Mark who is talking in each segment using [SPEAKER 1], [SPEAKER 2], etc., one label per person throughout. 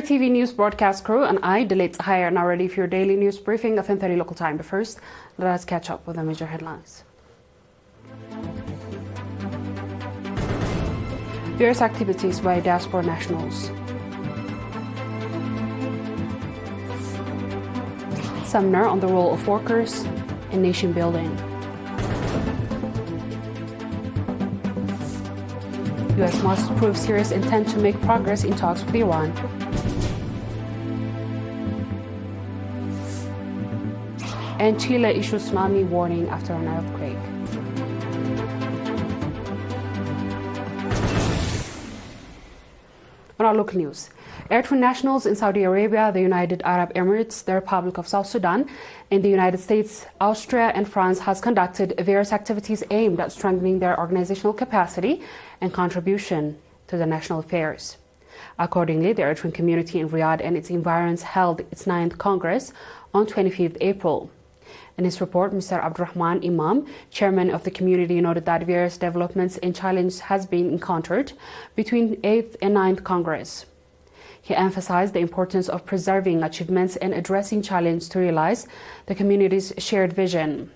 [SPEAKER 1] ERi-TV news broadcast crew and I, Delit Hire, are now ready for your daily news briefing of 10:30 local time. But first, let us catch up with the major headlines. Various activities by Diaspora nationals. Seminar on the role of workers in nation building. U.S. must prove serious intent to make progress in talks with Iran. And Chile issues tsunami warning after an earthquake. On our local news, Eritrean nationals in Saudi Arabia, the United Arab Emirates, the Republic of South Sudan, in the United States, Austria and France has conducted various activities aimed at strengthening their organizational capacity and contribution to the national affairs. Accordingly, the Eritrean community in Riyadh and its environs held its 9th Congress on 25th April. In his report, Mr. Abdurrahman Imam, chairman of the community, noted that various developments and challenges has been encountered between 8th and 9th Congress. He emphasized the importance of preserving achievements and addressing challenges to realize the community's shared vision.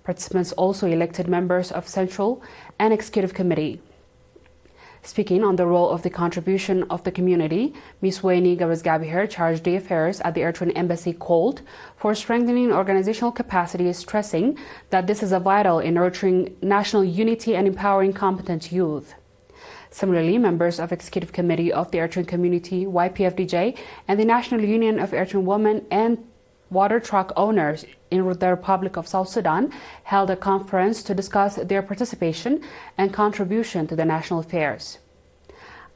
[SPEAKER 1] Participants also elected members of Central and Executive Committee. Speaking on the role of the contribution of the community, Ms. Waini Gabas-Gabihir, charged the affairs at the Eritrean Embassy, called for strengthening organizational capacity, stressing that this is vital in nurturing national unity and empowering competent youth. Similarly, members of Executive Committee of the Eritrean Community, YPFDJ, and the National Union of Eritrean Women and Water Truck Owners in the Republic of South Sudan held a conference to discuss their participation and contribution to the national affairs.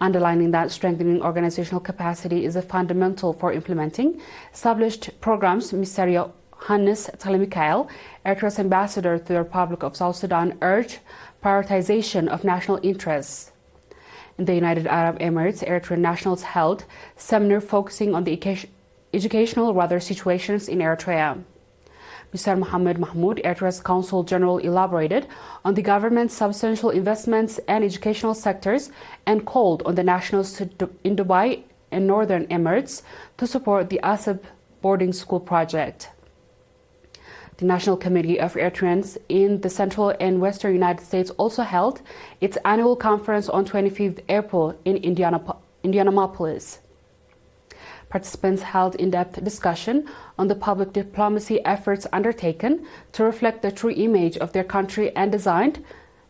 [SPEAKER 1] Underlining that strengthening organizational capacity is a fundamental for implementing established programs, Mr. Hannes Talemikael, Eritrea's ambassador to the Republic of South Sudan, urged prioritization of national interests. In the United Arab Emirates, Eritrean nationals held a seminar focusing on the educational situations in Eritrea. Mr. Mohammed Mahmoud, Eritrea's Consul General, elaborated on the government's substantial investments and educational sectors and called on the nationals in Dubai and Northern Emirates to support the Asab boarding school project. The National Committee of Eritreans in the Central and Western United States also held its annual conference on 25th April in Indianapolis. Participants held in-depth discussion on the public diplomacy efforts undertaken to reflect the true image of their country and designed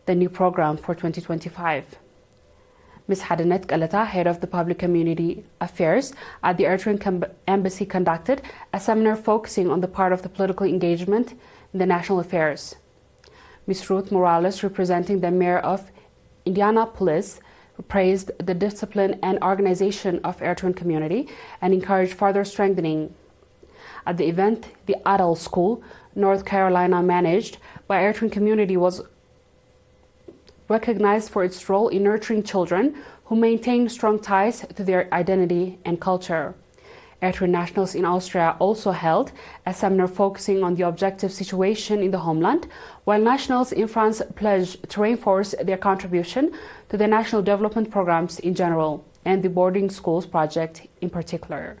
[SPEAKER 1] the new program for 2025. Ms. Hadanet Galata, head of the Public Community Affairs at the Eritrean Embassy, conducted a seminar focusing on the part of the political engagement in the national affairs. Ms. Ruth Morales, representing the mayor of Indianapolis, praised the discipline and organization of Eritrean community and encouraged further strengthening. At the event, the Adel School, North Carolina, managed by Eritrean community, was recognized for its role in nurturing children who maintain strong ties to their identity and culture. Eritrean nationals in Austria also held a seminar focusing on the objective situation in the homeland, while nationals in France pledged to reinforce their contribution to the national development programs in general and the boarding schools project in particular.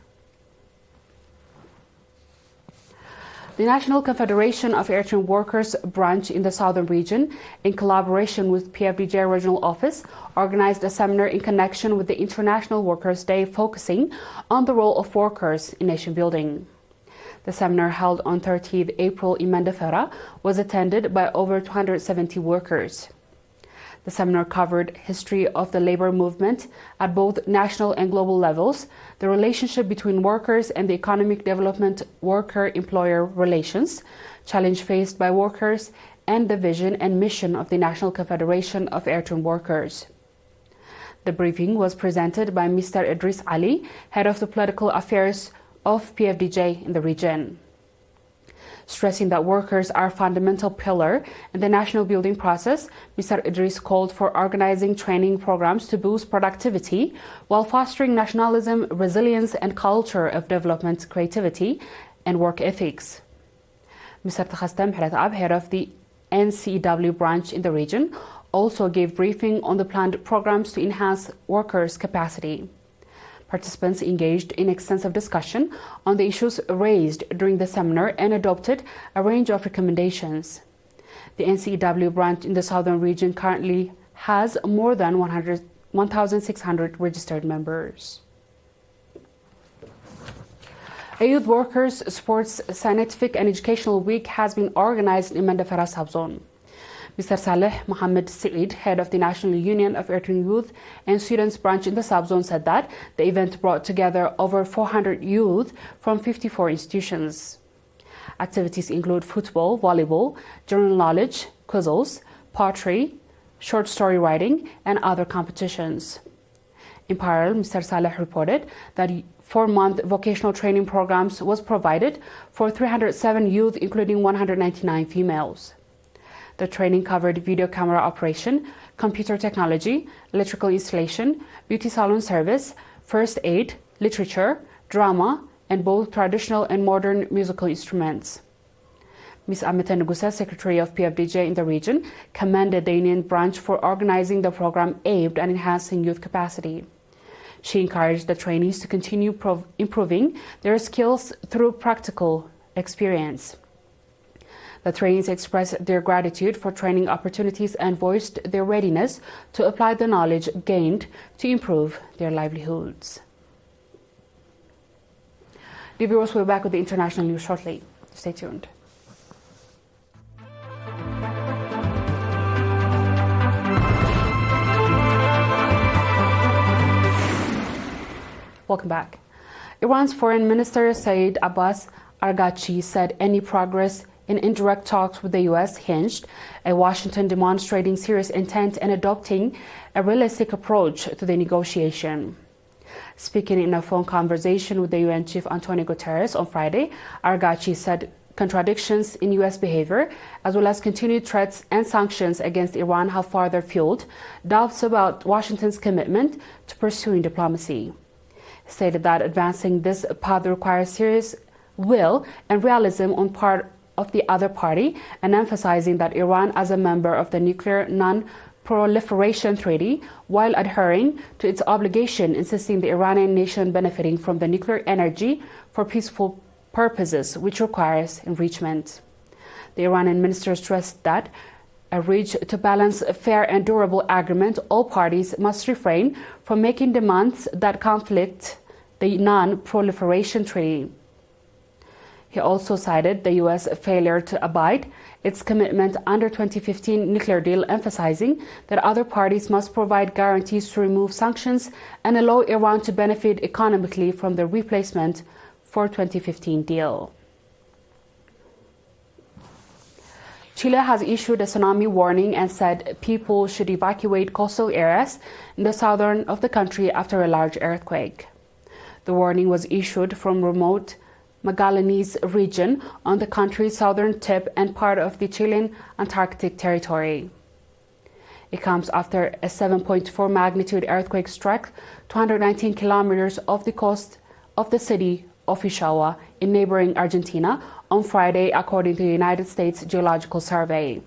[SPEAKER 1] The National Confederation of Eritrean Workers branch in the southern region, in collaboration with PFDJ Regional Office, organized a seminar in connection with the International Workers' Day focusing on the role of workers in nation building. The seminar, held on 30th April in Mendefera, was attended by over 270 workers. The seminar covered history of the labor movement at both national and global levels, the relationship between workers and the economic development, worker-employer relations, challenge faced by workers, and the vision and mission of the National Confederation of Eritrean Workers. The briefing was presented by Mr. Idris Ali, head of the political affairs of PFDJ in the region. Stressing that workers are a fundamental pillar in the national building process, Mr. Idris called for organizing training programs to boost productivity while fostering nationalism, resilience, and culture of development, creativity, and work ethics. Mr. Takhastem Heratab, head of the NCW branch in the region, also gave briefing on the planned programs to enhance workers' capacity. Participants engaged in extensive discussion on the issues raised during the seminar and adopted a range of recommendations. The NCEW branch in the southern region currently has more than 1,600 registered members. A Youth Workers Sports Scientific and Educational Week has been organized in Mandafara subzone. Mr. Saleh Mohammed Saeed, head of the National Union of Eritrean Youth and Students branch in the subzone, said that the event brought together over 400 youth from 54 institutions. Activities include football, volleyball, general knowledge, quizzes, poetry, short story writing, and other competitions. In parallel, Mr. Saleh reported that 4-month vocational training programs was provided for 307 youth, including 199 females. The training covered video camera operation, computer technology, electrical installation, beauty salon service, first aid, literature, drama, and both traditional and modern musical instruments. Ms. Amita Ngusa, Secretary of PFDJ in the region, commended the union branch for organizing the program aimed at enhancing youth capacity. She encouraged the trainees to continue improving their skills through practical experience. The trainees expressed their gratitude for training opportunities and voiced their readiness to apply the knowledge gained to improve their livelihoods. The viewers will be back with the international news shortly. Stay tuned. Welcome back. Iran's Foreign Minister Saeed Abbas Araghchi said any progress in indirect talks with the U.S. hinged on Washington demonstrating serious intent and adopting a realistic approach to the negotiation. Speaking in a phone conversation with the UN Chief Antonio Guterres on Friday, Araghchi said contradictions in U.S. behavior, as well as continued threats and sanctions against Iran, have further fueled doubts about Washington's commitment to pursuing diplomacy. He stated that advancing this path requires serious will and realism on part of the other party, and emphasizing that Iran, as a member of the Nuclear Non-Proliferation Treaty, while adhering to its obligation, insisting the Iranian nation benefiting from the nuclear energy for peaceful purposes, which requires enrichment. The Iranian minister stressed that a reach to balance a fair and durable agreement, all parties must refrain from making demands that conflict the Non-Proliferation Treaty. He also cited the U.S. failure to abide its commitment under 2015 nuclear deal, emphasizing that other parties must provide guarantees to remove sanctions and allow Iran to benefit economically from the replacement for 2015 deal. Chile has issued a tsunami warning and said people should evacuate coastal areas in the southern of the country after a large earthquake. The warning was issued from remote Magallanes region on the country's southern tip and part of the Chilean Antarctic territory. It comes after a 7.4 magnitude earthquake struck 219 kilometers off the coast of the city of Ushuaia in neighboring Argentina on Friday, according to the United States Geological Survey.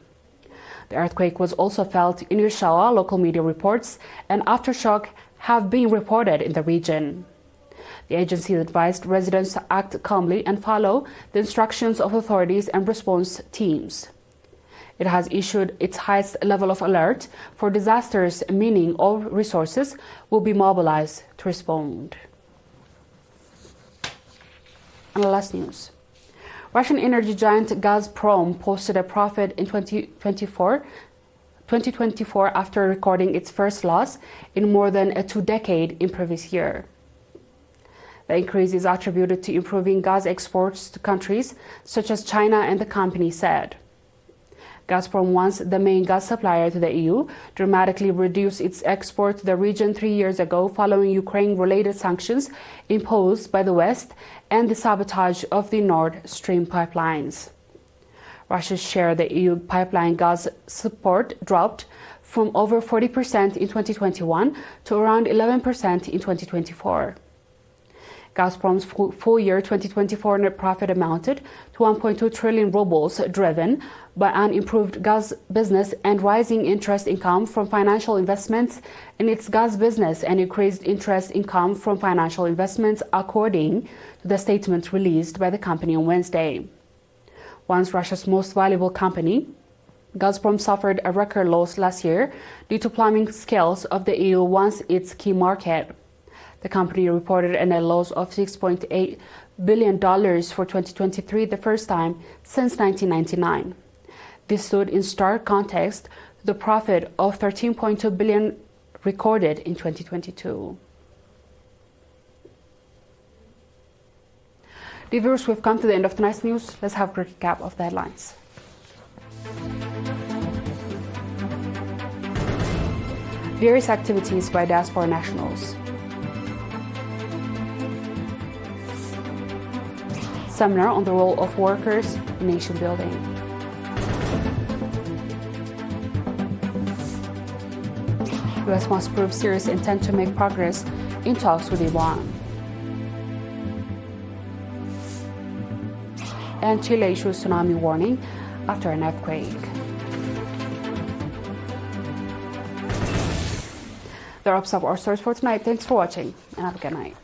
[SPEAKER 1] The earthquake was also felt in Ushuaia, local media reports, and aftershock have been reported in the region. The agency advised residents to act calmly and follow the instructions of authorities and response teams. It has issued its highest level of alert for disasters, meaning all resources will be mobilized to respond. And the last news. Russian energy giant Gazprom posted a profit in 2024 after recording its first loss in more than a 2 decades in previous year. The increase is attributed to improving gas exports to countries such as China, and the company said. Gazprom, once the main gas supplier to the EU, dramatically reduced its export to the region 3 years ago following Ukraine-related sanctions imposed by the West and the sabotage of the Nord Stream pipelines. Russia's share of the EU pipeline gas support dropped from over 40% in 2021 to around 11% in 2024. Gazprom's full year 2024 net profit amounted to 1.2 trillion rubles, driven by an improved gas business and rising interest income from financial investments in its gas business and increased interest income from financial investments, according to the statement released by the company on Wednesday. Once Russia's most valuable company, Gazprom suffered a record loss last year due to plummeting scales of the EU, once its key market. The company reported a net loss of $6.8 billion for 2023, the first time since 1999. This stood in stark context to the profit of $13.2 billion recorded in 2022. Dear viewers, we've come to the end of tonight's news. Let's have a quick recap of the headlines. Various activities by diaspora nationals. Seminar on the role of workers in nation building. U.S. must prove serious intent to make progress in talks with Iran. And Chile issues tsunami warning after an earthquake. That wraps up our stories for tonight. Thanks for watching and have a good night.